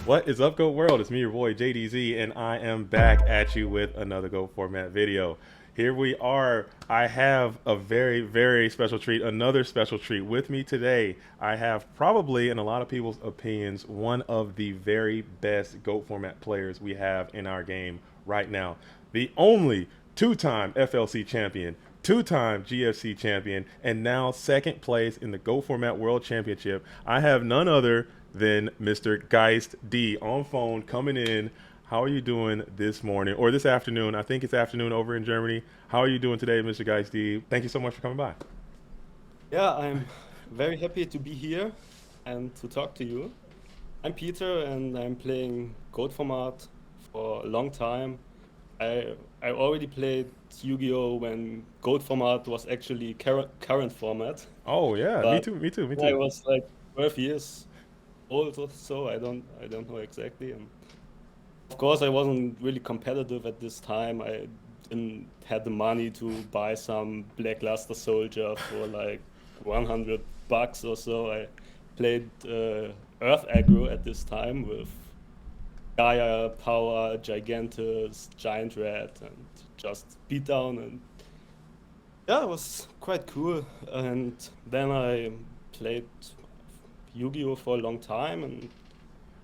What is up, Go World? It's me, your boy JDZ, and I am back at you with another Go Format video. Here we are. I have a very, very special treat, another special treat with me today. I have probably, in a lot of people's opinions, one of the very best Go Format players we have in our game right now. The only two-time FLC champion, two-time GFC champion, and now second place in the Go Format World Championship. I have none other than Mr. Geist D on phone coming in. How are you doing this morning or this afternoon? I think it's afternoon over in Germany. How are you doing today, Mr. Geist D? Thank you so much for coming by. Yeah, I'm very happy to be here and to talk to you. I'm Peter and I'm playing Code Format for a long time. I already played Yu-Gi-Oh! When Gold Format was actually current format, Oh yeah, me but too, me too, me I too. was like 12 years old or so. I don't know exactly. And of course, I wasn't really competitive at this time. I didn't had the money to buy some Blackluster Soldier for like 100 bucks or so. I played Earth Aggro at this time with Gaia, Power, Gigantus, Giant Red, and just beat down. And yeah, it was quite cool. And then I played Yu-Gi-Oh for a long time, and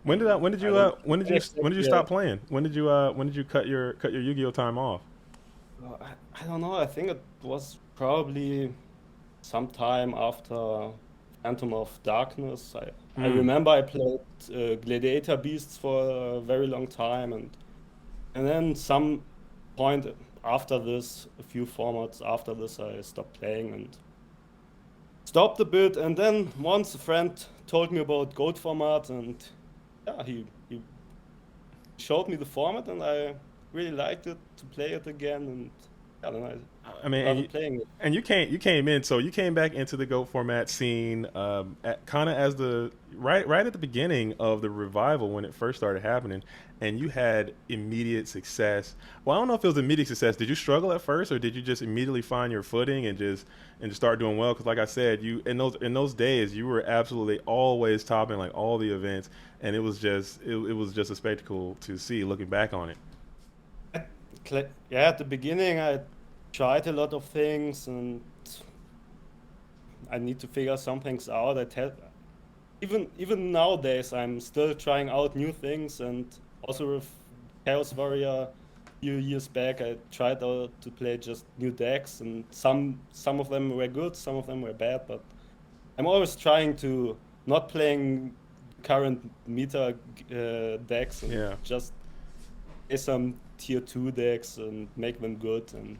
When did I? When did I you? don't When did you exactly. stop playing? When did you? When did you cut your Yu-Gi-Oh time off? I don't know. I think it was probably sometime after Phantom of Darkness. I Hmm. remember I played Gladiator Beasts for a very long time, and then some point after this, a few formats after this, I stopped playing and stopped a bit. And then once a friend told me about Gold format, and yeah, he showed me the format, and I really liked it to play it again, and yeah, then I I mean, started playing it. and you came in, so you came back into the Go format scene, kind of as the right at the beginning of the revival when it first started happening, and you had immediate success. Well, I don't know if it was immediate success. Did you struggle at first, or did you just immediately find your footing and just start doing well? Because like I said, you in those days you were absolutely always topping like all the events, and it was just a spectacle to see looking back on it. Yeah, at the beginning, I tried a lot of things, and I need to figure some things out. Even nowadays, I'm still trying out new things, and also with Chaos Warrior, a few years back, I tried out to play just new decks, and some of them were good, some of them were bad, but I'm always trying to not playing current meta decks and Yeah, just play some tier 2 decks and make them good, and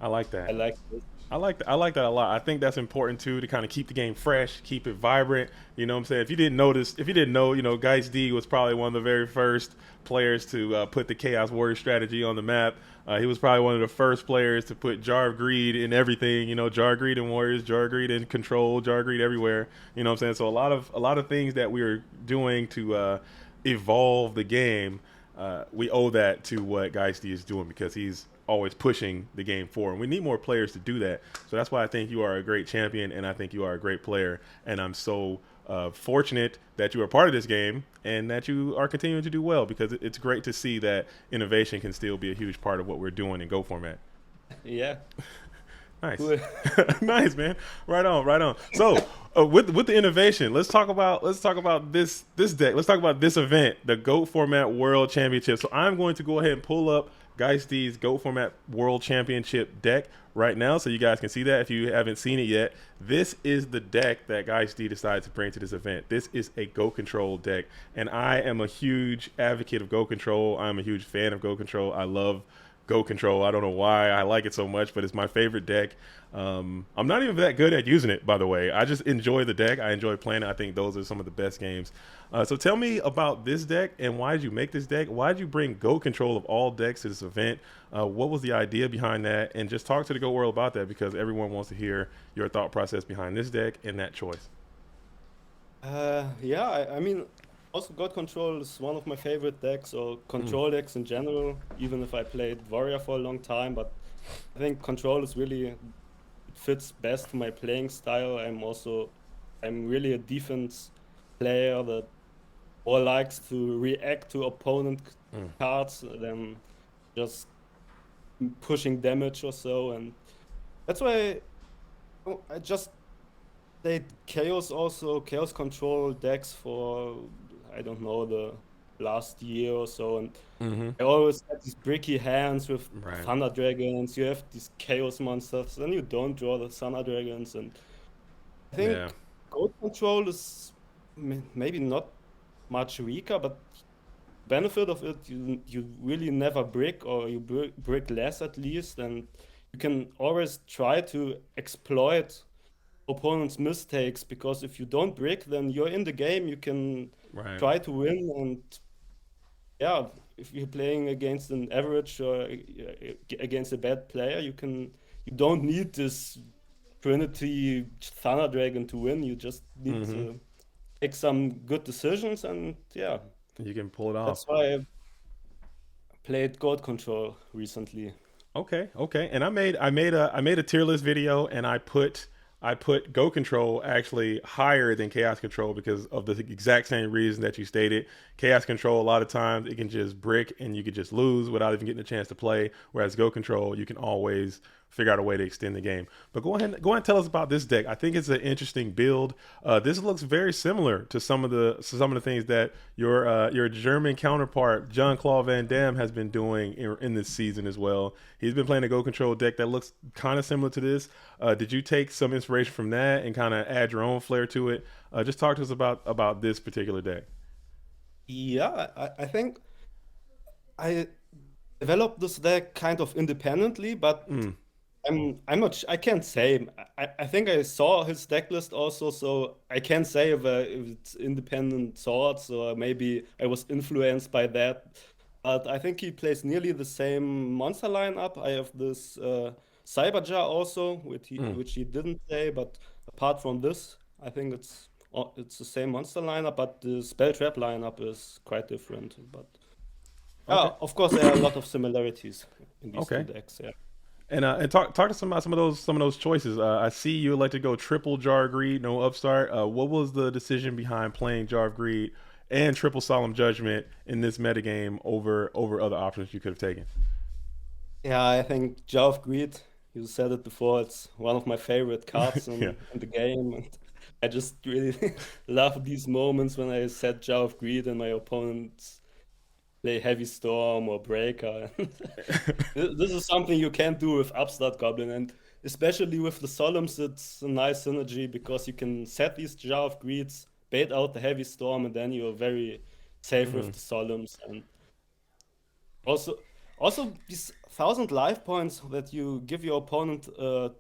I like I that. like this. I like that a lot. I think that's important too to kind of keep the game fresh, keep it vibrant. You know what I'm saying? If you didn't notice, if you didn't know, Geist D was probably one of the very first players to put the Chaos Warrior strategy on the map. He was probably one of the first players to put Jar of Greed in everything. Jar of Greed in Warriors, Jar of Greed in Control, Jar of Greed everywhere. You know what I'm saying? So a lot of things that we were doing to evolve the game, we owe that to what Geisty is doing because he's always pushing the game forward. We need more players to do that. So that's why I think you are a great champion and I think you are a great player. And I'm so fortunate that you are part of this game and that you are continuing to do well because it's great to see that innovation can still be a huge part of what we're doing in Go format. Yeah, Nice, cool. nice man. Right on, right on. So with the innovation, let's talk about this deck. Let's talk about this event, the Go Format World Championship. So I'm going to go ahead and pull up GeistD's Go Format World Championship deck right now, so you guys can see that if you haven't seen it yet. This is the deck that GeistD decided to bring to this event. This is a Go Control deck, and I am a huge advocate of Go Control. I'm a huge fan of Go Control. I love Go Control. I don't know why I like it so much, but it's my favorite deck. I'm not even that good at using it, by the way. I just enjoy the deck. I enjoy playing it. I think those are some of the best games. So tell me about this deck and why did you make this deck? Why did you bring Go Control of all decks to this event? What was the idea behind that? And just talk to the Go World about that because everyone wants to hear your thought process behind this deck and that choice. Yeah, I mean, also God Control is one of my favorite decks, or Mm. control decks in general, even if I played Warrior for a long time. But I think Control is really, it fits best to my playing style. I'm really a defense player that or likes to react to opponent Mm. cards than just pushing damage or so. And that's why I just played Chaos also, Chaos Control decks for, I don't know, the last year or so. And Mm-hmm. I always had these bricky hands with Right. Thunder Dragons. You have these Chaos monsters, then you don't draw the Thunder Dragons. And I Yeah. think Goat Control is maybe not much weaker, but benefit of it, you really never brick, or you brick less at least, and you can always try to exploit opponent's mistakes, because if you don't brick, then you're in the game. You can Right. try to win, and yeah, if you're playing against an average or against a bad player, you don't need this Trinity Thunder Dragon to win. You just need Mm-hmm. to take some good decisions, and yeah, You can pull it off. that's why I played Goat Control recently. Okay, okay. And I made a tier list video, and I put Go Control actually higher than Chaos Control because of the exact same reason that you stated. Chaos Control, a lot of times it can just brick and you could just lose without even getting a chance to play. Whereas Go Control, you can always figure out a way to extend the game. But go ahead and tell us about this deck. I think it's an interesting build. This looks very similar to some of the things that your German counterpart John Claude Van Damme has been doing in this season as well. He's been playing a Go Control deck that looks kind of similar to this. Did you take some inspiration from that and kind of add your own flair to it? Just talk to us about this particular deck. Yeah, I think I developed this deck kind of independently, but Mm, I'm not I can't say. I think I saw his deck list also, so I can't say if it's independent thoughts, or maybe I was influenced by that. But I think he plays nearly the same monster lineup. I have this Cyberjar also, mm. which he didn't play, but apart from this, I think it's the same monster lineup, but the spell trap lineup is quite different. But Okay, of course, there are a lot of similarities in these two okay. decks. Yeah. And talk to us about some of those choices. I see you elect to go triple Jar of Greed, no Upstart. What was the decision behind playing Jar of Greed and triple Solemn Judgment in this metagame over other options you could have taken? Yeah, I think Jar of Greed, you said it before, it's one of my favorite cards Yeah. in the game. And I just really love these moments when I set Jar of Greed and my opponents play Heavy Storm or Breaker. This is something you can't do with Upstart Goblin, and especially with the Solemns, it's a nice synergy because you can set these Jar of Greeds, bait out the Heavy Storm, and then you're very safe with Mhm. the Solemns. And also, also these 1,000 life points that you give your opponent on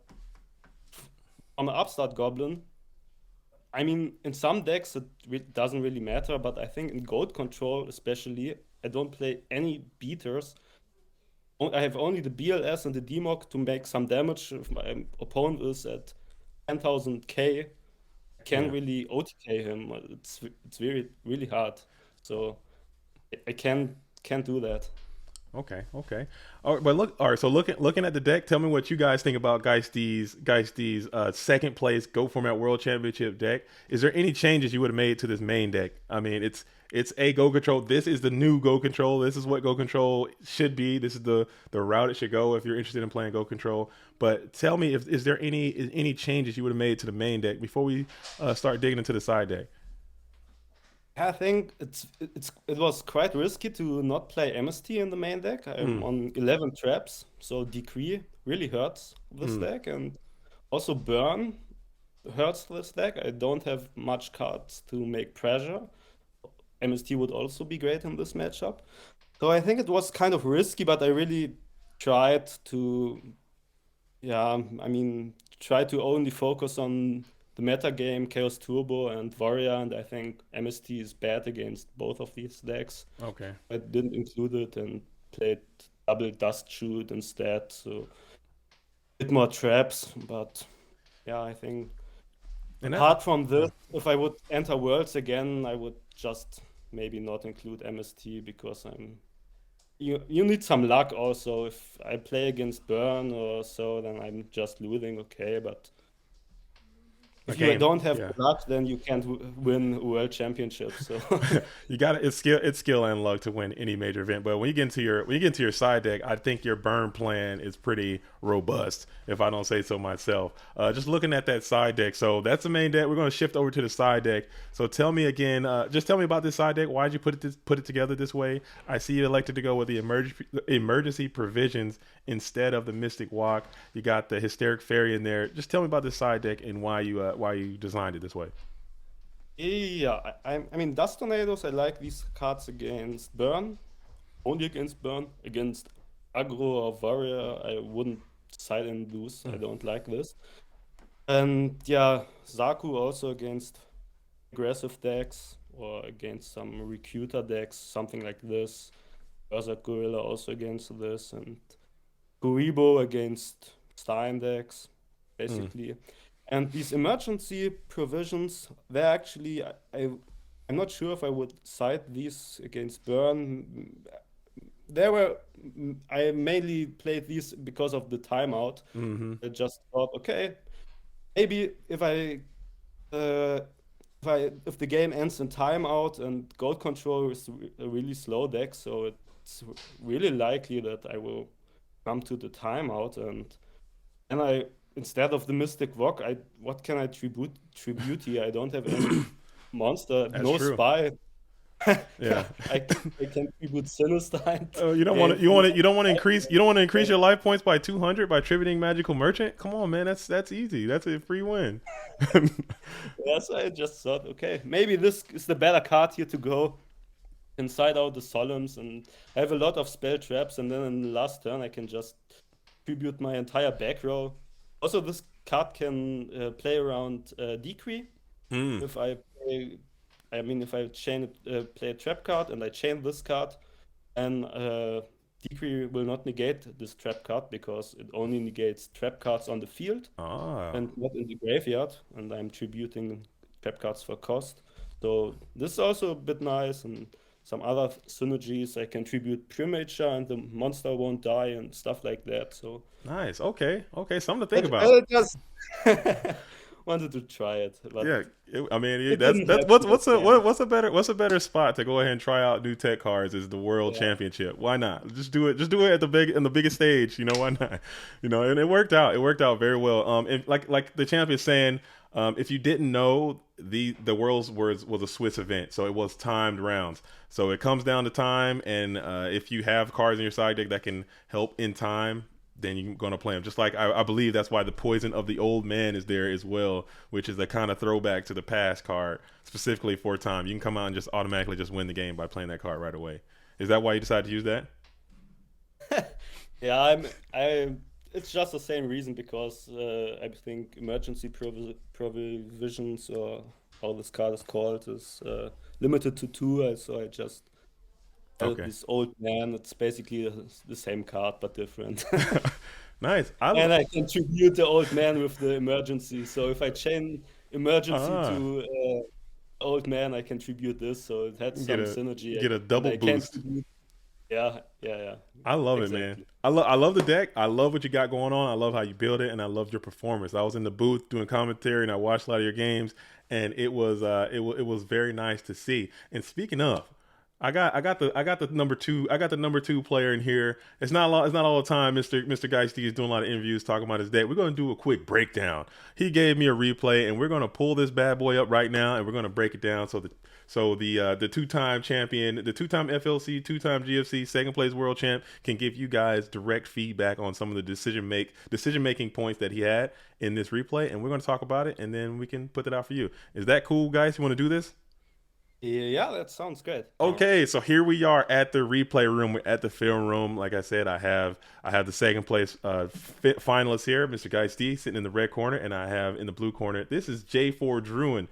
an Upstart Goblin. I mean, in some decks it doesn't really matter, but I think in Goat Control especially, I don't play any beaters. I have only the BLS and the DMOC to make some damage. If my opponent is at 10,000 K, I can Yeah. really OTK him. It's very really hard. So I can't do that. Okay, okay. All right, but look, all right. So looking at the deck, tell me what you guys think about GeistD's second place Go Format World Championship deck. Is there any changes you would have made to this main deck? I mean, it's a Go Control. This is the new Go Control. This is what Go Control should be. This is the route it should go if you're interested in playing Go Control. But tell me, if is there any changes you would have made to the main deck before we start digging into the side deck? I think it was quite risky to not play MST in the main deck. I'm Mm, on 11 traps, so Decree really hurts this mm, deck, and also Burn hurts this deck. I don't have much cards to make pressure. MST would also be great in this matchup. So I think it was kind of risky, but I really tried to, yeah, I mean, try to only focus on the meta game, Chaos Turbo and Warrior, and I think MST is bad against both of these decks. okay. I didn't include it and played double Dust Shoot instead, so bit more traps, but yeah, I think And that. apart from Yeah. this, if I would enter Worlds again, I would just maybe not include MST because you need some luck also. If I play against Burn or so, then I'm just losing, okay, but if you game. don't have Yeah. the luck, then you can't win world championships. So You got it's skill and luck to win any major event. But when you get into your side deck, I think your burn plan is pretty robust, if I don't say so myself. Just looking at that side deck, so that's the main deck. We're going to shift over to the side deck. So tell me again, just tell me about this side deck. Why'd you put it together this way? I see you elected to go with the emergency provisions instead of the Mystic Walk. You got the Hysteric Fairy in there. Just tell me about this side deck and why you designed it this way. yeah, I mean, Dust Tornadoes, I like these cards against Burn, only against Burn. Against Aggro or Warrior, I wouldn't side in those. I don't like this. And yeah, Zaku also against aggressive decks or against some Recruiter decks, something like this. Berserk Gorilla also against this, and Kuribo against Stein decks, basically. And these emergency provisions, they're actually, I'm not sure if I would side these against Burn. They were, I mainly played these because of the timeout. I just thought, okay, maybe uh, if the game ends in timeout and Gold Control is a really slow deck, so it's really likely that I will come to the timeout, and I, instead of the Mystic Rock, what can I tribute here? I don't have any monster, That's no true. spy. Yeah. I can tribute Sinister and You don't want gain to. from You don't want to increase. You don't want to increase that. your life points by 200 by tributing Magical Merchant. Come on, man. That's easy. That's a free win. Yes, I just thought, okay, maybe this is the better card here to go inside out the Solemns, and I have a lot of spell traps, and then in the last turn I can just tribute my entire back row. Also, this card can play around Decree. Mm. If I play, I mean, if I play a trap card and I chain this card, and Decree will not negate this trap card because it only negates trap cards on the field Ah. and not in the graveyard, and I'm tributing trap cards for cost. So this is also a bit nice, and some other synergies. I can tribute Premature and the monster won't die and stuff like that. So Nice. Okay. Okay. Something to think about. I just wanted to try it, but Yeah. I mean, it didn't that's happen at the end. what's a better spot to go ahead and try out new tech cards is the World Yeah. Championship. Why not? Just do it. Just do it at the biggest stage. You know why not? You know, and it worked out. It worked out very well. And like the champ is saying, if you didn't know, the Worlds was a Swiss event, so it was timed rounds. So it comes down to time, and if you have cards in your side deck that can help in time, then you're going to play them. Just like I believe that's why the Poison of the Old Man is there as well, which is a kind of throwback to the past card, specifically for time. You can come out and just automatically just win the game by playing that card right away. Is that why you decided to use that? Yeah, I. It's just the same reason because I think emergency provisions, or how this card is called, is limited to two. So I just added Okay. this old man. It's basically the same card but different. Nice. And I can tribute the old man with the emergency. So if I chain emergency Ah, to old man, I can tribute this. So it had get some a synergy, get a and double I can boost. tribute. Yeah, yeah, yeah. I love it, man. Exactly. I love the deck. I love what you got going on. I love how you build it, and I loved your performance. I was in the booth doing commentary, and I watched a lot of your games, and it was very nice to see. And speaking of, I got the number two player in here. It's not all the time. Mr. GeistD is doing a lot of interviews talking about his deck. We're gonna do a quick breakdown. He gave me a replay, and we're gonna pull this bad boy up right now, and we're gonna break it down. So the two-time champion, the two-time FLC, two-time GFC, second place world champ can give you guys direct feedback on some of the decision making points that he had in this replay, and we're going to talk about it, and then we can put it out for you. Is that cool, guys? You want to do this? Yeah, that sounds good. Okay, so here we are at the replay room. We're at the film room. Like I said, I have the second place finalist here, Mr. GeistD, sitting in the red corner, and I have in the blue corner. This is J4 Druin.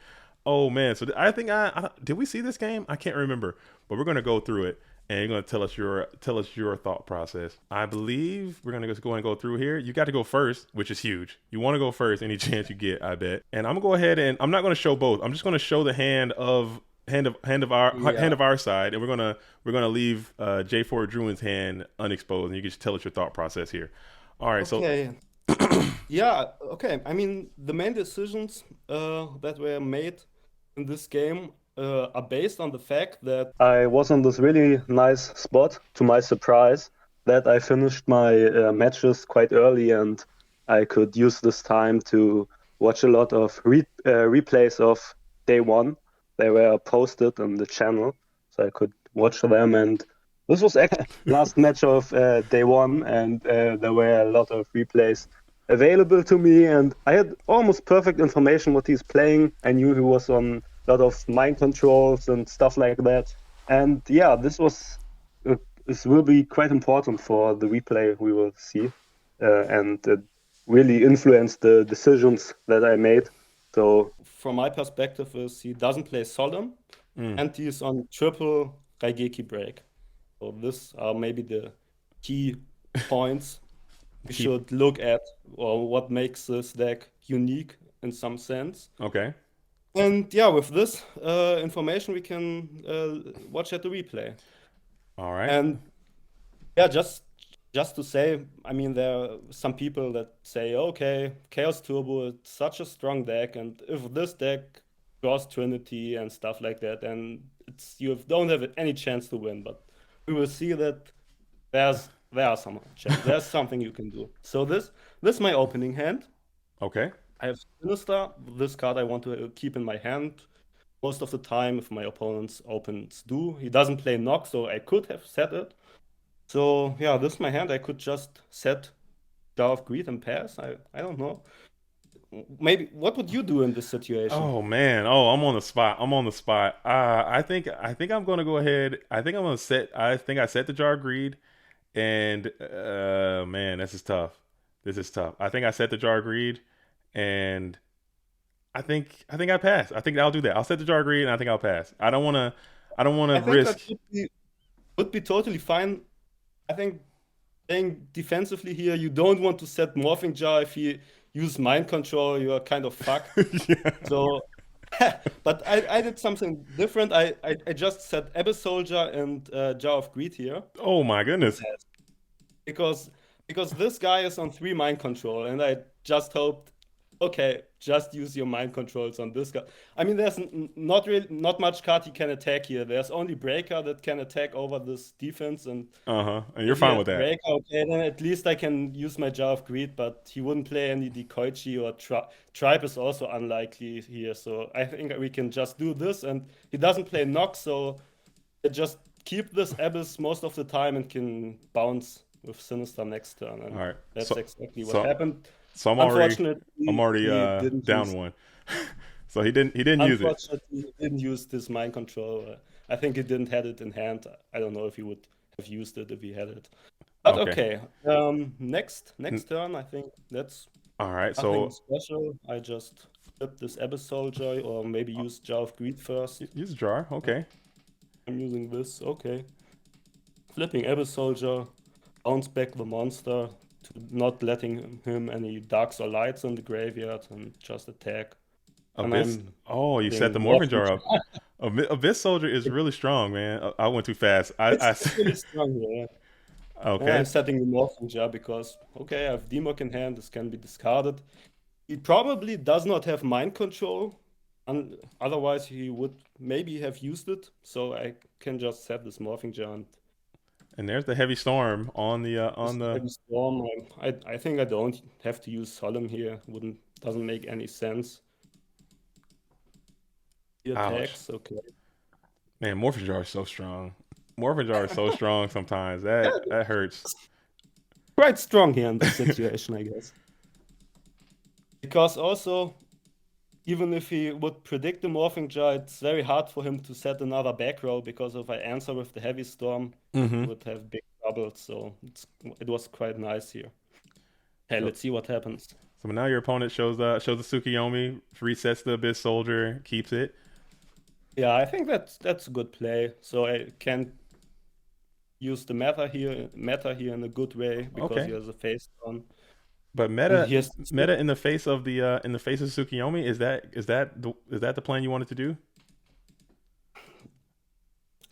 Oh man, so I think I did we see this game? I can't remember, but we're gonna go through it, and you're gonna tell us your thought process. I believe we're gonna just go and go through here. You got to go first, which is huge. You want to go first any chance you get, I bet. And I'm gonna go ahead and I'm not gonna show both. I'm just gonna show the hand Yeah. of our side, and we're gonna leave J4 Druin's hand unexposed, and you can just tell us your thought process here. All right, so Okay. Yeah, okay. I mean, the main decisions that were made in this game are based on the fact that I was on this really nice spot, to my surprise, that I finished my matches quite early, and I could use this time to watch a lot of replays of day one. They were posted on the channel, so I could watch them. And this was actually last match of day one, and there were a lot of replays available to me, and I had almost perfect information what he's playing. I knew he was on a lot of mind controls and stuff like that. And yeah, this will be quite important for the replay we will see, and it really influenced the decisions that I made. So from my perspective, is he doesn't play Solemn, and he's on triple Raigeki break. So these are maybe the key points we should look at, or what makes this deck unique in some sense. Okay. And yeah, with this information, we can watch at the replay. All right. And yeah, just to say, I mean, there are some people that say, okay, Chaos Turbo is such a strong deck, and if this deck draws Trinity and stuff like that, then you don't have any chance to win. But we will see that there are some chance. There's something you can do. So this is my opening hand. Okay. I have Sinister. This card I want to keep in my hand most of the time if my opponent's opens do. He doesn't play Nox, so I could have set it. So yeah, this is my hand. I could just set Jar of Greed and pass. I don't know. Maybe what would you do in this situation? Oh man. Oh, I'm on the spot. I'm on the spot. I think I'm gonna go ahead. I think I'm gonna set. I think I set the Jar of Greed, and man, this is tough. This is tough. I think I set the Jar of Greed, and I think I pass. I think I'll do that. I'll set the Jar of Greed, and I think I'll pass. I don't want to. I don't want I to think that risk. would be totally fine. I think playing defensively here, you don't want to set Morphing Jar. If you use Mind Control, you are kind of fucked. Yeah. So, but I did something different. I just set Abyss Soldier and Jar of Greed here Oh my goodness. because this guy is on 3 Mind Control, and I just hoped, okay, just use your mind controls on this guy. I mean, there's not much card he can attack here. There's only Breaker that can attack over this defense, and And you're if he fine has with that. Breaker, okay, then at least I can use my Jar of Greed, but he wouldn't play any Decoichi or Tribe is also unlikely here. So I think we can just do this, and he doesn't play Nox, so I just keep this Abyss most of the time and can bounce with Sinister next turn. And All right. that's So exactly what so happened. so Unfortunately, I'm already he didn't down use. one. So he didn't use it. Unfortunately, he didn't use this mind control. I think he didn't had it in hand. I don't know if he would have used it if he had it. But Okay. okay. Next turn, I think that's All right. nothing So special. I just flip this Abyss Soldier, or maybe use Jar of Greed first. use a jar. Okay. I'm using this. Okay. Flipping Abyss Soldier, bounce back the monster to not letting him any darks or lights in the graveyard, and just attack. And Abyss. I'm Oh, you set playing the Morphin Morphin jar up. Jar. Abyss Soldier is really strong, man. I went too fast. It's really strong here. Yeah, I'm Okay. setting the Morphin Jar because, okay, I have Demok in hand, this can be discarded. He probably does not have mind control, and otherwise he would maybe have used it. So I can just set this Morphing Jar and And there's the heavy storm on the this on the. heavy storm. I think I don't have to use Solemn here. Doesn't make any sense. He Ouch. attacks, okay. Man, Morphin jar is so strong. Morphin jar is so strong sometimes. Yeah, That hurts. quite strong here in this situation, I guess. Because also, even if he would predict the Morphing Jar, it's very hard for him to set another back row, because if I answer with the Heavy Storm, he would have big trouble. So it was quite nice here. Hey, So, let's see what happens. so now your opponent shows the Tsukiyomi, resets the Abyss Soldier, keeps it. Yeah, I think that's a good play. So I can use the meta here in a good way, because Okay. he has a face on. But And he has meta in the face of Tsukiyomi, is that the plan you wanted to do?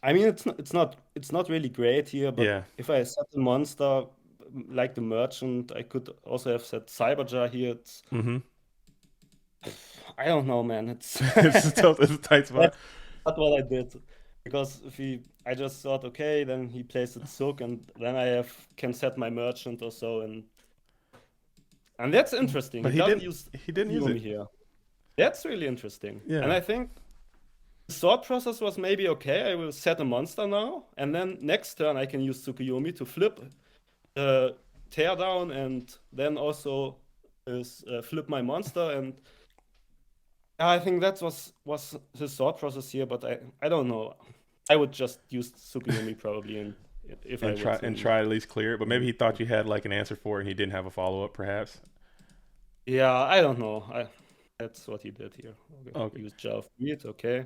I mean, it's not really great here, but Yeah. if I set a monster like the Merchant, I could also have set Cyberjar here. Mm-hmm. I don't know, man. It's It's a tough, it's a tight spot. that's not what I did because if he, I just thought, okay, then he plays it Sook, and then I have can set my merchant or so, and that's interesting. But He he doesn't didn't. use He didn't use Yumi it. here. That's really interesting, and Yeah. I think the thought process was maybe okay. I will set a monster now, and then next turn I can use Tsukuyomi to flip, tear down, and then also is flip my monster. And I think that was his thought process here, but I don't know. I would just use Tsukuyomi probably, and if I And would. try to at least clear it. But maybe he thought you had like an answer for it, and he didn't have a follow up, perhaps. Yeah, I don't know. That's what he did here. Okay. Okay. Use Jar of Greed, okay.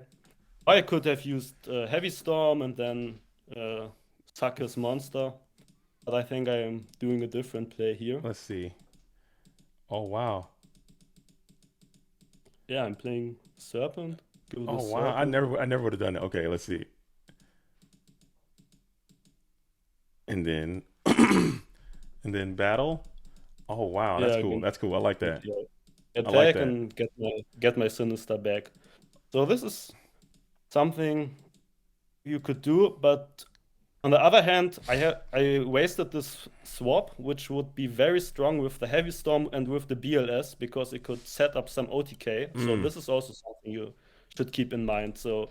I could have used Heavy Storm and then suck his monster, but I think I am doing a different play here. Let's see. Oh wow. Yeah, I'm playing Serpent. Give Oh the wow. Serpent. I never would have done it. Okay, let's see. And then and then battle. Oh wow, Yeah, that's cool. again, That's cool. I like that. yeah. I like Attack that. and get my Sinister back. So this is something you could do, but on the other hand, I wasted this swap, which would be very strong with the Heavy Storm and with the BLS because it could set up some OTK. So Mm. this is also something you should keep in mind. So,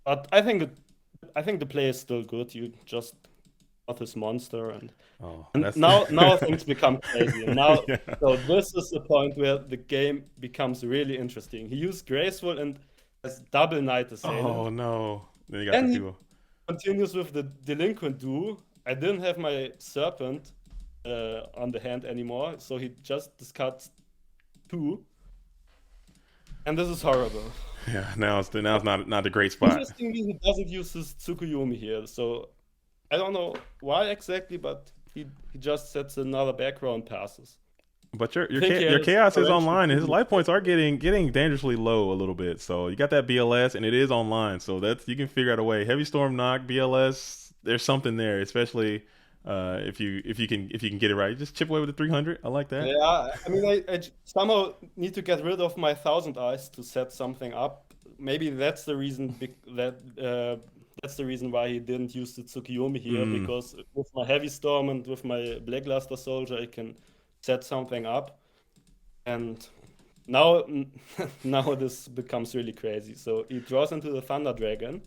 but I think the play is still good. You just got this monster, and Oh, and that's now things become crazy. And now, yeah. so this is the point where the game becomes really interesting. He used Graceful and has double Knight Oh Assailant. no. Then you got the Then he people. continues with the Delinquent Duo. I didn't have my Serpent on the hand anymore, so he just discards two, and this is horrible. Yeah, now it's not a great spot. Interestingly, he doesn't use his Tsukuyomi here, so I don't know why exactly, but he just sets another background passes. But I think he your has chaos is Torrential online, and his Fury. life points are getting dangerously low a little bit. So you got that BLS, and it is online, so that's you can figure out a way. Heavy Storm knock BLS. There's something there, especially if you can get it right. Just chip away with the 300. I like that. Yeah, I mean, somehow need to get rid of my Thousand Eyes to set something up. Maybe that's the reason that's the reason why he didn't use the Tsukiyomi here, Mm, because with my Heavy Storm and with my Blackluster Soldier, I can set something up. And now, now this becomes really crazy. So he draws into the Thunder Dragon,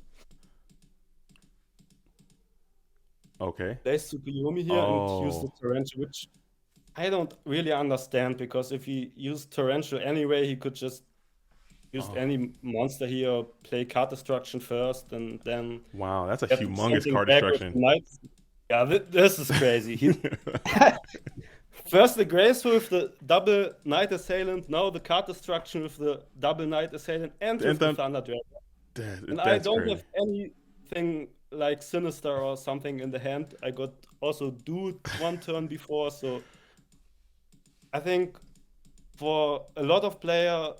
okay. plays Tsukiyomi here, and use the Oh, Torrential, which I don't really understand, because if he used Torrential anyway, he could just use oh, any monster here, play card destruction first, and then wow, that's a get humongous something card back with destruction. Knights. Yeah, this is crazy. He first the Graceful with the double Knight Assailant, now the card destruction with the double Knight Assailant, and And with the then Thunder Dragon. And I that's don't crazy. have anything like Sinister or something in the hand. I got also Dude one turn before, so I think for a lot of players,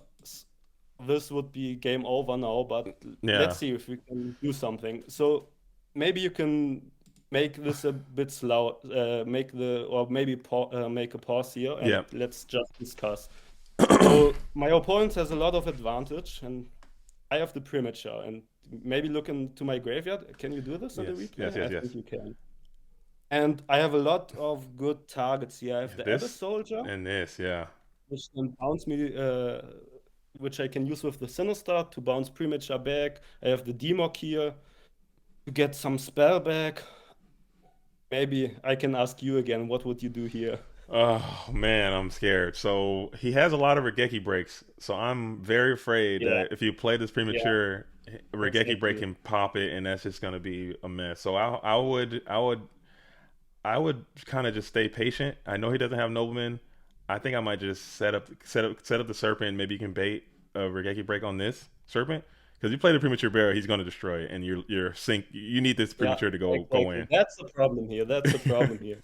this would be game over now, but Yeah. let's see if we can do something. So maybe you can make this a bit slow, make the, or maybe make a pause here, and Yeah. let's just discuss. So my opponent has a lot of advantage, and I have the premature, and maybe look into my graveyard. Can you do this in the Yes. replay? I Yes. think you can. And I have a lot of good targets here. I have the Abyss This Soldier, and this, yeah. which can bounce me, which I can use with the Sinister to bounce premature back. I have the Demok here to get some spell back. Maybe I can ask you again, what would you do here? Oh man, I'm scared. So he has a lot of Regeki breaks. So I'm very afraid Yeah, that if you play this yeah, premature, Regeki break exactly. can pop it, and that's just gonna be a mess. So I would kind of just stay patient. I know he doesn't have Nobleman. I think I might just set up the Serpent. Maybe you can bait a Regeki break on this Serpent because you play the premature barrel, he's gonna destroy it, and you're sync. You need this Yeah, premature to go exactly. in. That's the problem here. That's the problem here.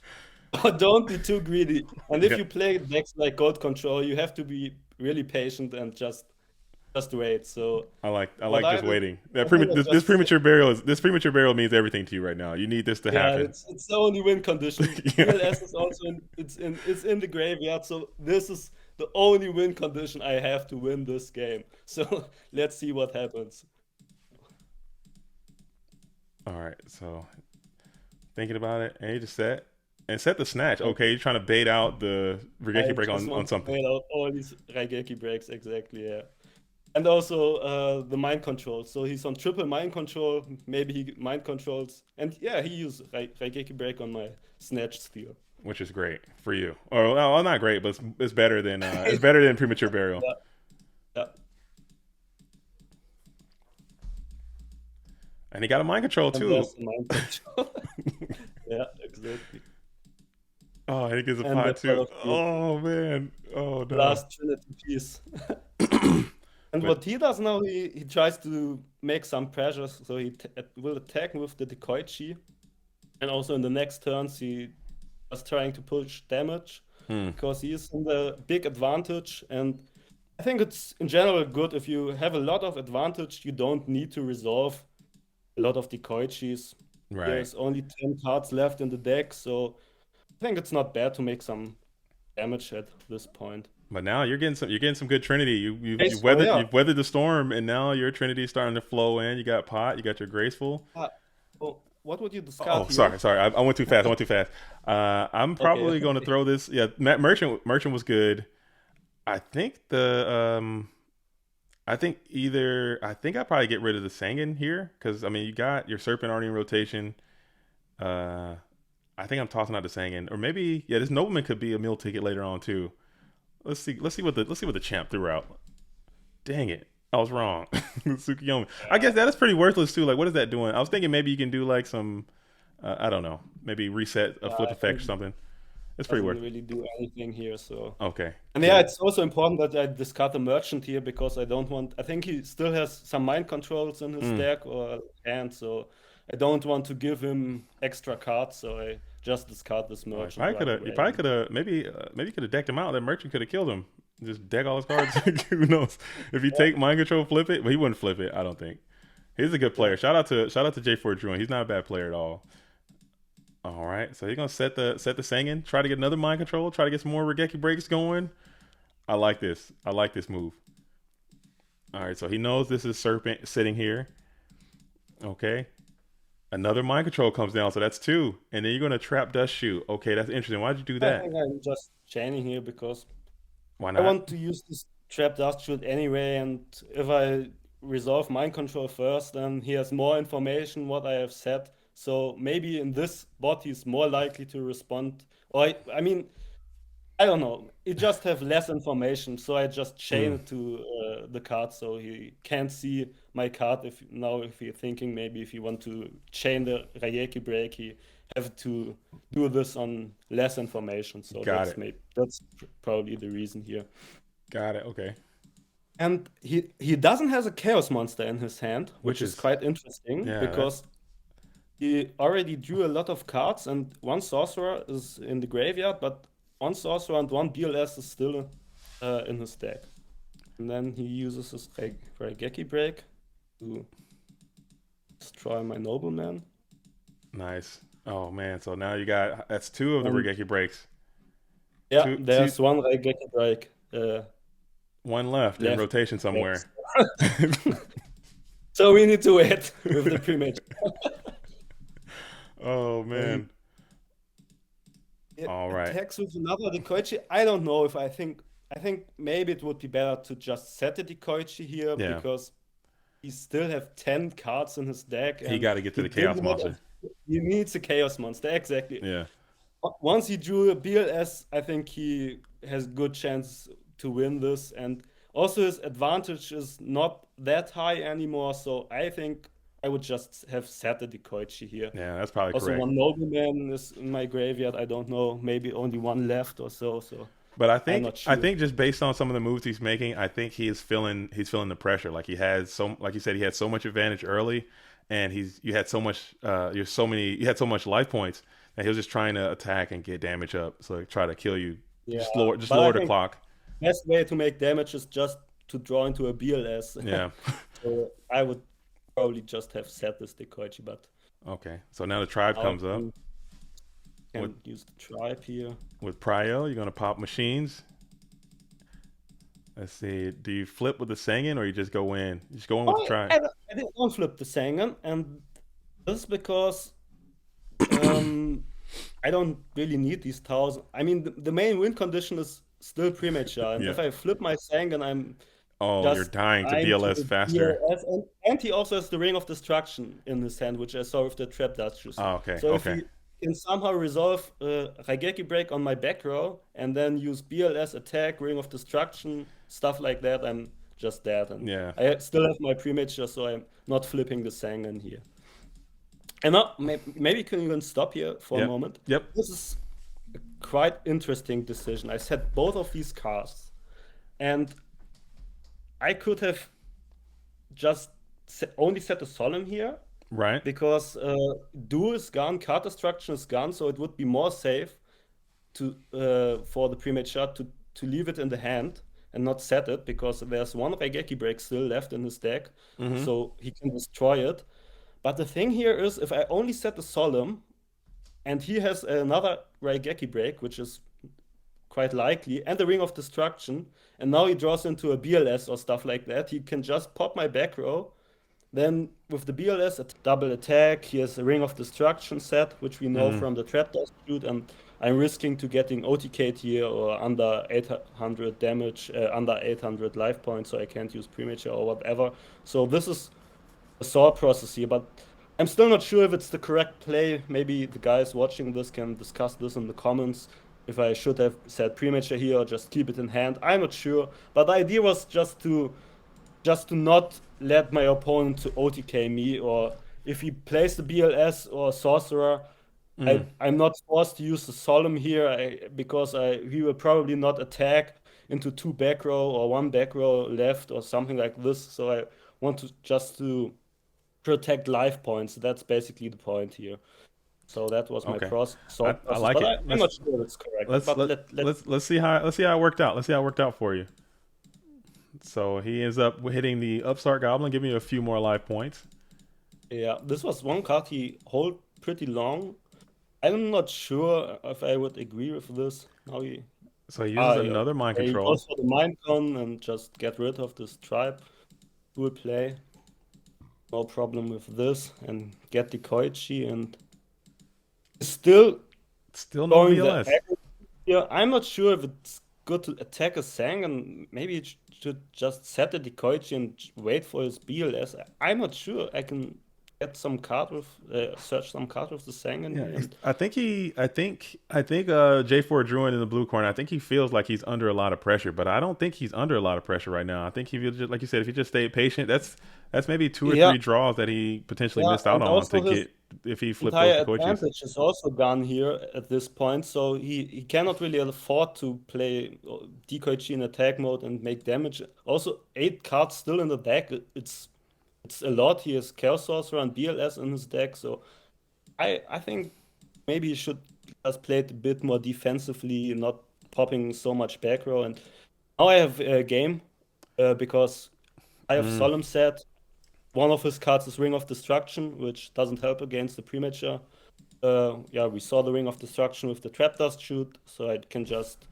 Don't be too greedy. And if Yeah, you play decks like Gold Control, you have to be really patient and just wait. So I what like I just did, waiting. I think I This just premature burial means everything to you right now. You need this to yeah, happen. it's the only win condition. Yeah. BLS is also it's in the graveyard, so this is the only win condition I have to win this game. So let's see what happens. All right, so thinking about it, and you just set the snatch. Okay, Okay. you're trying to bait out the Regeki I break just on want to something, bail out all these Raigeki breaks exactly, yeah. And also the mind control. So he's on triple mind control. Maybe he mind controls. And yeah, he used Raigeki break on my snatch steal. which is great for you. Or well, not great, but it's better than it's better than premature burial. Yeah, yeah. And he got a mind control And too. there's the mind control. Yeah, exactly. Oh, and he gets a And pot that's part too. of the Oh man. Oh no. last Trinity piece. And But what he does now, he tries to make some pressure, so he will attack with the Dekoichi. And also in the next turns, he was trying to push damage hmm, because he is in the big advantage. And I think it's in general good if you have a lot of advantage, you don't need to resolve a lot of Dekoichis. right. There's only 10 cards left in the deck, so I think it's not bad to make some damage at this point. But now you're getting some good Trinity. Okay, so yeah. You've weathered the storm, and now your Trinity is starting to flow in. You got pot, you got your graceful. Uh, oh, what would you discard Oh, here? sorry. I went too fast. I went too fast. I'm Okay. probably going to throw this. Yeah, Merchant was good. I think I think I probably get rid of the Sangan here because I mean you got your Serpent already in rotation. Uh, I think I'm tossing out the Sangan, or maybe yeah, this Nobleman could be a meal ticket later on too. Let's see what the champ threw out. Dang it, I was wrong. Tsukiyomi. I guess that is pretty worthless too. Like, what is that doing? I was thinking maybe you can do like some, I don't know, maybe reset a flip I effect think or it something. It's pretty doesn't worth. really do anything here, so. Okay, And yeah, yeah. it's also important that I discard the merchant here because I don't want. I think he still has some mind controls in his Mm. deck or hand, so I don't want to give him extra cards. So I just discard this Oh, merchant right you away. probably could have, maybe you could have decked him out. That merchant could have killed him. Just deck all his cards. Who knows? If you Yeah, take mind control, flip it. But he wouldn't flip it. I don't think. He's a good yeah. player. Shout out to J4 Druin. He's not a bad player at all. All right, so you're gonna set the Sangan. Try to get another mind control. Try to get some more Regeki breaks going. I like this. I like this move. All right, so he knows this is Serpent sitting here. Okay, another mind control comes down, so that's two. And then you're gonna trap Dust Shoot. Okay, that's interesting. Why'd you do I that? think I'm just chaining here because Why I not? want to use this trap dust shield anyway, and if I resolve mind control first, then he has more information what I have said. So maybe in this bot he's more likely to respond. Or I mean, I don't know. It just have less information, so I just chain Mm, it to the card, so he can't see my card. If you're thinking maybe if you want to chain the Rayeki break, he have to do this on less information. So got it. that's probably the reason here. Got it. Okay. And he doesn't has a chaos monster in his hand, Which which is is quite interesting yeah. That because he already drew a lot of cards, and one sorcerer is in the graveyard, but one sorcerer and one BLS is still in his deck. And then he uses his Raigeki break to destroy my nobleman. nice. Oh man. So now you got that's two of the And Regeki breaks. yeah, Two, there's one Raigeki break one left in left. rotation somewhere. Yes. So we need to wait with the pre-match. Oh So he man. All right. attacks with another Dekoichi. I don't know if I think maybe it would be better to just set the Dekoichi here Yeah. because he still have 10 cards in his deck He and got to get to he the chaos didn't have monster. he needs a chaos monster exactly. Yeah. Once he drew a BLS, I think he has good chance to win this, and also his advantage is not that high anymore. So I think I would just have set the Dekoichi here. Yeah, that's probably Also, correct. one nobleman is in my graveyard. I don't know, maybe only one left or so. So But I'm not I sure. think just based on some of the moves he's making, I think he's feeling the pressure. Like he had so like you said, he had so much advantage early, and you had so much you had so much life points that he was just trying to attack and get damage up. So like, try to kill you. Yeah, Just but I lower the think clock. best way to make damage is just to draw into a BLS. Yeah. So I would probably just have set this Dekoichi, but Okay. So now the tribe now I comes up with can use the tribe here. Prio. You're gonna pop machines. Let's see. Do you flip with the singing or you just go in? You just go in with the Oh, try. I didn't flip the Sengen, and this is because um, I don't really need these 1,000. I mean, the main win condition is still premature, and Yeah. if I flip my Sengen, I'm Oh, you're just dying to trying BLS to faster. DLS, and he also has the Ring of Destruction in his hand, which I saw with the Trap Duchess. Oh, okay. So if Okay. he can somehow resolve Raigeki Break on my back row and then use BLS attack, Ring of Destruction, stuff like that, I'm just dead. And Yeah. I still have my premature, so I'm not flipping the Sangan here. And now, maybe can even stop here for a Yep. moment. Yep. This is a quite interesting decision. I set both of these cards, and I could have just only set a Solemn here Right. because Duel is gone, card destruction is gone, so it would be more safe to for the pre-made shot to leave it in the hand and not set it because there's one Raigeki break still left in his deck, Mm-hmm. so he can destroy it. But the thing here is, if I only set the Solemn and he has another Raigeki break, which is quite likely, and the Ring of Destruction, and now he draws into a BLS or stuff like that, he can just pop my back row. Then with the BLS, a double attack. He has a Ring of Destruction set, which we know Mm. from the Trapdoor shoot, and I'm risking to getting OTK'd here or under 800 damage, under 800 life points, so I can't use Premature or whatever. So this is a thought process here, but I'm still not sure if it's the correct play. Maybe the guys watching this can discuss this in the comments. If I should have said Premature here or just keep it in hand, I'm not sure. But the idea was just to not let my opponent to OTK me, or if he plays the BLS or Sorcerer, Mm. I'm not forced to use the Solemn here because he will probably not attack into two back row or one back row left or something like this. So I want to just to protect life points. That's basically the point here. So that was my Okay. thought I process, like but it. I'm not sure it's correct. Let's But let let's see how it worked out. Let's see how it worked out for you. So he ends up hitting the Upstart Goblin, giving you a few more life points. yeah, this was one card he hold pretty long. I'm not sure if I would agree with this. Now he So he uses yeah. another mind He control. goes for the mind con and just get rid of this tribe. Dual play. No problem with this. And get the Koichi and still Still no going the BLS. yeah, I'm not sure if it's good to attack a Sang and maybe it should just set the Koichi and wait for his BLS. I'm not sure. I can get some card with search some card with the Sang in Yeah, here and I think J4 Druin in the blue corner. I think he feels like he's under a lot of pressure, but I don't think he's under a lot of pressure right now. I think he just like you said, if he just stayed patient, that's maybe two or yeah, three draws that he potentially yeah, missed out and on to also his get if he flipped those entire Koichis. advantage is also gone here at this point, so he cannot really afford to play Decoy in attack mode and make damage. Also, 8 cards still in the deck. It's a lot. He has Chaos Sorcerer and BLS in his deck, so I think maybe he should just play it a bit more defensively, not popping so much back row. And now I have a game because I have Mm, Solemn set. One of his cards is Ring of Destruction, which doesn't help against the premature. Yeah, we saw the Ring of Destruction with the Trap Dust shoot, so I can just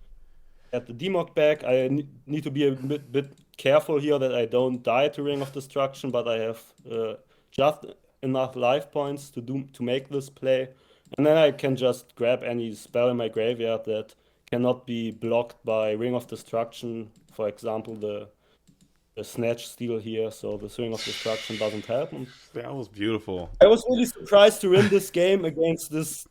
get the Demok back. I need to be a bit careful here that I don't die to Ring of Destruction, but I have just enough life points to make this play. And then I can just grab any spell in my graveyard that cannot be blocked by Ring of Destruction. For example, the Snatch Steal here, so the Ring of Destruction doesn't help. And that was beautiful. I was really surprised to win this game against this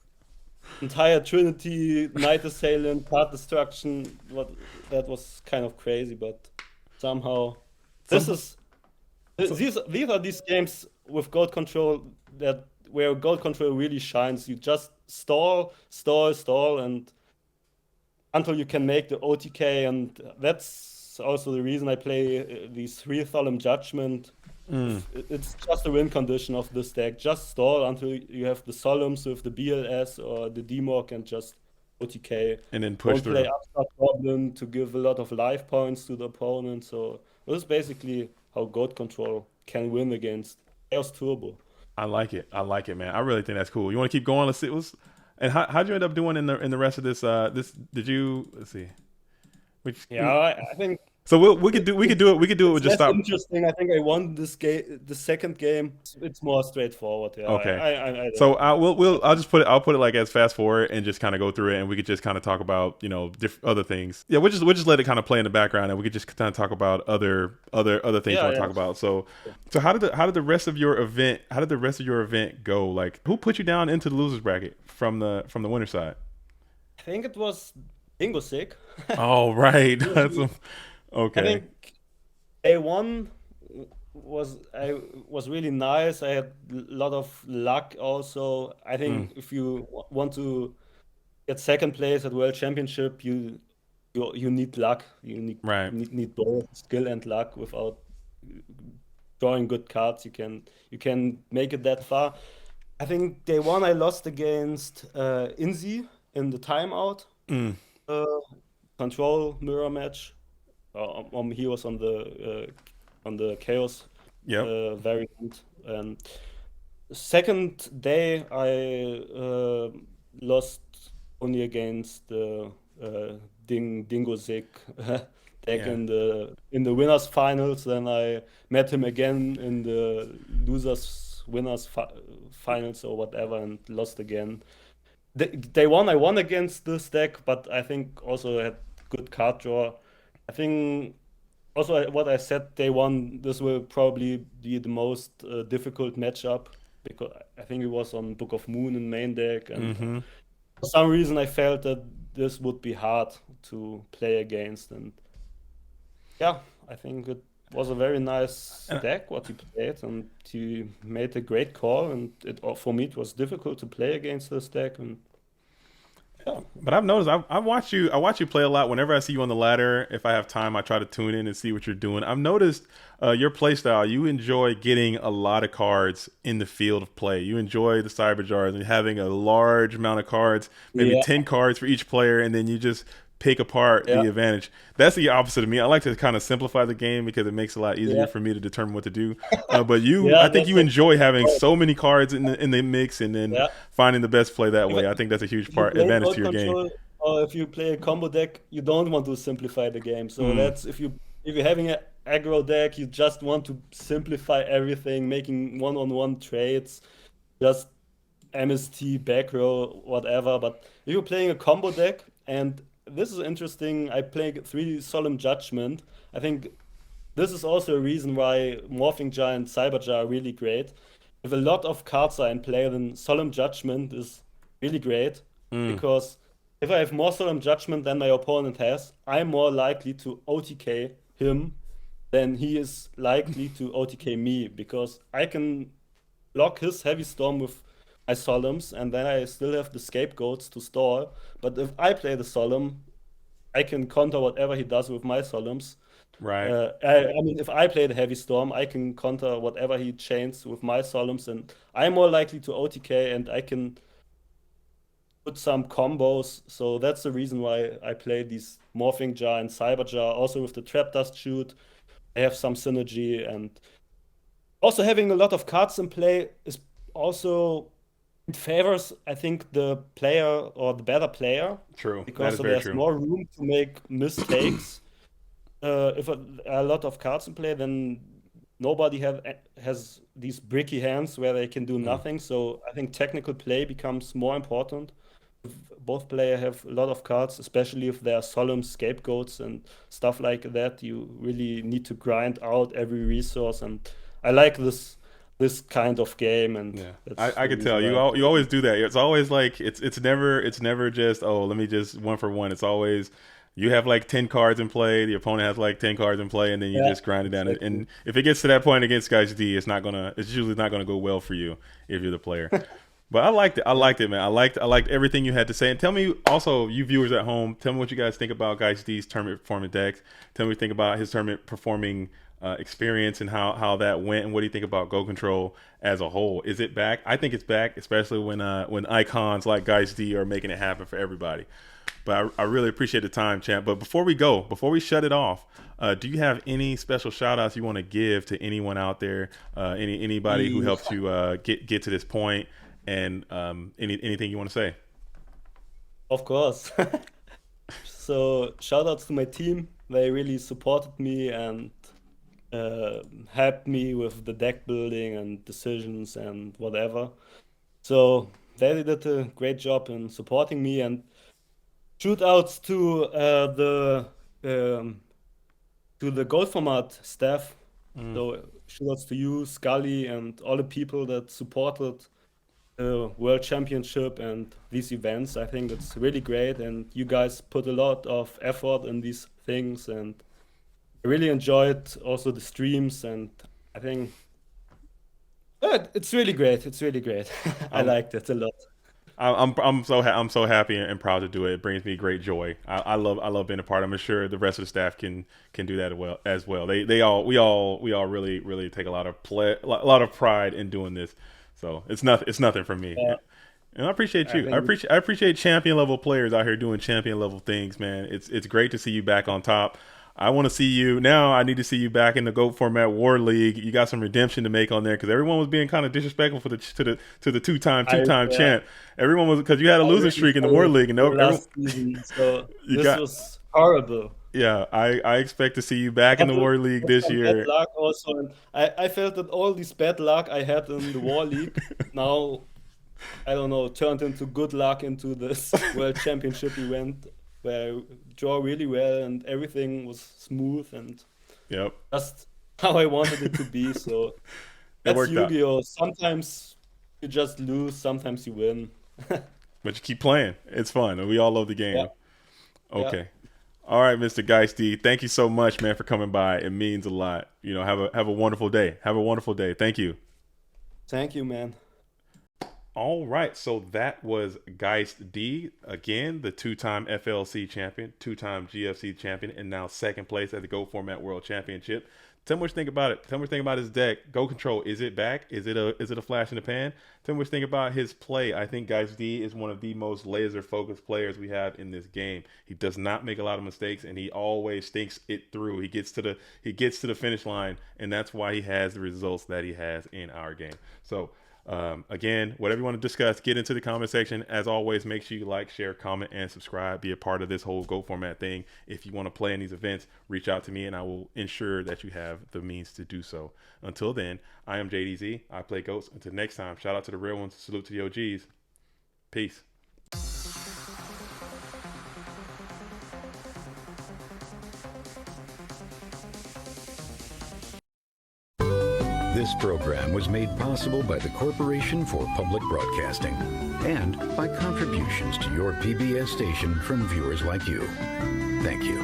entire Trinity, Night Assailant, Card Destruction. What that was kind of crazy, but somehow this Some, is so, these are these games with gold control that where gold control really shines. You just stall, stall, stall, and until you can make the OTK, and that's also the reason I play these three Solemn Judgment. mm, It's just a win condition of this deck. Just stall until you have the Solemns with the BLS or the DMOC and just OTK. and then push Don't play through. Upstart Goblin to give a lot of life points to the opponent. So this is basically how Goat Control can win against Chaos Turbo. I like it. I like it, man. I really think that's cool. You want to keep going? Let's see. And how'd you end up doing in the rest of this? This did you? Let's see. Which Yeah, I think So we could do it with It's just less stop. interesting. I think I won this game, the second game. It's more straightforward. Yeah, Okay. I don't So know. I'll put it like as fast forward and just kind of go through it, and we could just kind of talk about other things. Yeah, we'll just let it kind of play in the background, and we could just kind of talk about other things you Yeah, want to yeah. talk about. So how did the rest of your event go? Like, who put you down into the losers bracket from the winner side? I think it was Bingo Sick. Oh, right. That's Usually, I okay. think A1 I was really nice. I had a lot of luck also. I Mm, think if you want to get second place at World Championship, you need luck. right. Need both skill and luck. Without drawing good cards, you can make it that far. I think day one I lost against Inzi in the timeout Mm, uh, control mirror match. He was on the chaos yep. variant. And second day I lost only against the Dingo Zig deck Yeah. in the winners finals. Then I met him again in the losers winners finals or whatever and lost again. They won. I won against this deck, but I think also had good card draw. I think also what I said day one, this will probably be the most difficult matchup because I think it was on Book of Moon in main deck, and Mm-hmm. for some reason I felt that this would be hard to play against. And yeah, I think it was a very nice And deck what he played, and he made a great call. And it for me it was difficult to play against this deck, and yeah. But I've noticed I watch you play a lot. Whenever I see you on the ladder, if I have time, I try to tune in and see what you're doing. I've noticed your play style. You enjoy getting a lot of cards in the field of play. You enjoy the cyber jars and having a large amount of cards, maybe Yeah, 10 cards for each player, and then you just pick apart yeah, the advantage. That's the opposite of me. I like to kind of simplify the game because it makes it a lot easier yeah, for me to determine what to do. But I yeah. think That's you a enjoy having point. so many cards in the mix and then Yeah. finding the best play that If, way. I think that's a huge if you part play advantage to board your game. control or if you play a combo deck, you don't want to simplify the game. So Mm, that's if you're having an aggro deck, you just want to simplify everything, making one-on-one trades, just MST, back row, whatever. But if you're playing a combo deck, and this is interesting, I play three Solemn Judgment. I think this is also a reason why Morphing Jar and Cyber Jar are really great. If a lot of cards are in play, then Solemn Judgment is really great mm, because if I have more Solemn Judgment than my opponent has, I'm more likely to OTK him than he is likely to OTK me because I can block his Heavy Storm with my Solemns and then I still have the Scapegoats to stall. But if I play the Solemn, I can counter whatever he does with my Solemns. right. I mean, if I play the Heavy Storm, I can counter whatever he chains with my Solemns, and I'm more likely to OTK, and I can put some combos. So that's the reason why I play these Morphing Jar and Cyber Jar. Also with the Trap Dust Shoot, I have some synergy, and also having a lot of cards in play is also it favors, I think, the player or the better player True. That because is so very there's true. more room to make mistakes if a lot of cards in play, then nobody has these bricky hands where they can do Mm, nothing. So I think technical play becomes more important. If both players have a lot of cards, especially if they are solemn scapegoats and stuff like that. You really need to grind out every resource, and I like this kind of game, and yeah, that's I the could reason tell why you. I You play always them. do that. It's always like it's never just, oh, let me just one for one. It's always you have like 10 cards in play. The opponent has like 10 cards in play, and then you Yeah, just grind it down. And exactly. if it gets to that point against GeistD, it's usually not gonna go well for you if you're the player. But I liked it. I Yeah. liked it, man. I liked everything you had to say. And tell me also, you viewers at home, tell me what you guys think about Geist D's tournament performing decks. Tell me what you think about his tournament performing experience and how that went, and what do you think about Go Control as a whole? Is it back? I think it's back, especially when icons like Geist D are making it happen for everybody. But I really appreciate the time, champ. But before we shut it off, do you have any special shout outs you want to give to anyone out there? Anybody who E- helped you get to this point, and anything you want to say? Of course. So shout outs to my team. They really supported me and helped me with the deck building and decisions and whatever. So they did a great job in supporting me, and shootouts um, to the gold format staff. Mm. So shoutouts to you, Scully, and all the people that supported the World Championship and these events. I think it's really great, and you guys put a lot of effort in these things, and I really enjoyed also the streams, and I think it's really great. It's really great. I I'm liked it a lot. I'm so happy and proud to do it. It brings me great joy. I love being a part. I'm sure the rest of the staff can do that as well. We all really take a lot of a lot of pride in doing this. So it's nothing for me. Yeah, And I appreciate I you. think I appreciate champion level players out here doing champion level things, man. It's great to see you back on top. I want to see you now. I need to see you back in the GOAT format War League. You got some redemption to make on there because everyone was being kind of disrespectful for the to the two I time yeah, champ. Everyone was because you had a I losing really streak in the War followed League, and the everyone, last season, so you this got was horrible. yeah. I expect to see you back in Had the War League had this some bad year. luck also, and I felt that all this bad luck I had in the War League now, I don't know, turned into good luck into this World Championship event where I draw really well and everything was smooth and Yep, just how I wanted it to be. So it that's worked out. Yu-Gi-Oh! Sometimes you just lose, sometimes you win. But you keep playing. It's fun, and we all love the Yeah, game. yeah. Okay. All right, Mr. GeistD, thank you so much, man, for coming by. It means a lot. You know, have a wonderful day. Have a wonderful day. Thank you. Thank you, man. All right, so that was Geist D again, the two-time FLC champion, two-time GFC champion, and now second place at the Go Format World Championship. Tell me what you think about it. Tell me what you think about his deck. Go Control, is it back? Is it a flash in the pan? Tell me what you think about his play. I think Geist D is one of the most laser-focused players we have in this game. He does not make a lot of mistakes, and he always thinks it through. He gets to the finish line, and that's why he has the results that he has in our game. So. Again, whatever you want to discuss, get into the comment section. As always, make sure you like, share, comment, and subscribe. Be a part of this whole Go format thing. If you want to play in these events, reach out to me and I will ensure that you have the means to do so. Until then, I am JDZ. I play Goats. Until next time, shout out to the real ones. Salute to the OGs. Peace. This program was made possible by the Corporation for Public Broadcasting and by contributions to your PBS station from viewers like you. Thank you.